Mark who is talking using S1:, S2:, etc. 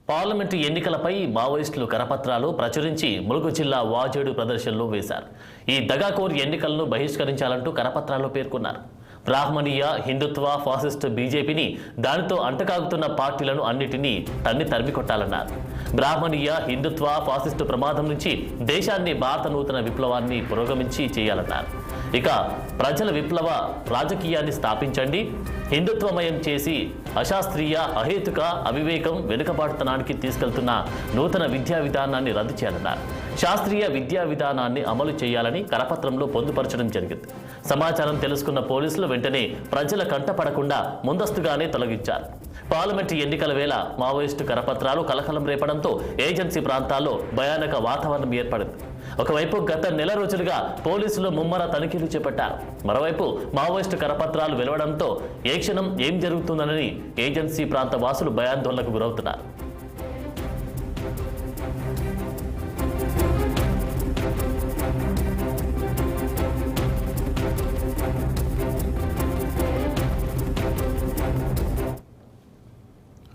S1: Parliament ఎన్నికలపై మావోయిస్టులు కరపత్రాలు ప్రచురించి ములుగు జిల్లా వాజేడు ప్రదర్శనలో వేశారు. ఈ దగాకోర్ ఎన్నికలను బహిష్కరించాలంటూ కరపత్రాల్లో పేర్కొన్నారు. బ్రాహ్మణీయ, హిందుత్వ, ఫాసిస్ట్ బీజేపీని దానితో అంటకాగుతున్న పార్టీలను అన్నిటినీ తరిమి కొట్టాలన్నారు. బ్రాహ్మణీయ, హిందుత్వ, ఫాసిస్టు ప్రమాదం నుంచి దేశాన్ని భారత నూతన విప్లవాన్ని పురోగమించి చేయాలన్నారు. ఇక ప్రజల విప్లవ రాజకీయాన్ని స్థాపించండి, హిందుత్వమయం చేసి అశాస్త్రీయ, అహేతుక, అవివేకం, వెనుకబాటుతనానికి తీసుకెళ్తున్న నూతన విద్యా విధానాన్ని రద్దు చేయాలన్నారు. శాస్త్రీయ విద్యా విధానాన్ని అమలు చేయాలని కరపత్రంలో పొందుపరచడం జరిగింది. సమాచారం తెలుసుకున్న పోలీసులు వెంటనే ప్రజల కంటపడకుండా ముందస్తుగానే తొలగించారు. పార్లమెంటు ఎన్నికల వేళ మావోయిస్టు కరపత్రాలు కలకలం రేపడంతో ఏజెన్సీ ప్రాంతాల్లో భయానక వాతావరణం ఏర్పడింది. ఒకవైపు గత నెల రోజులుగా పోలీసులు ముమ్మర తనిఖీలు చేపట్టారు. మరోవైపు మావోయిస్టు కరపత్రాలు వెలువడంతో ఏ క్షణం ఏం జరుగుతుందనని ఏజెన్సీ ప్రాంత వాసులు భయాందోళనకు గురవుతున్నారు.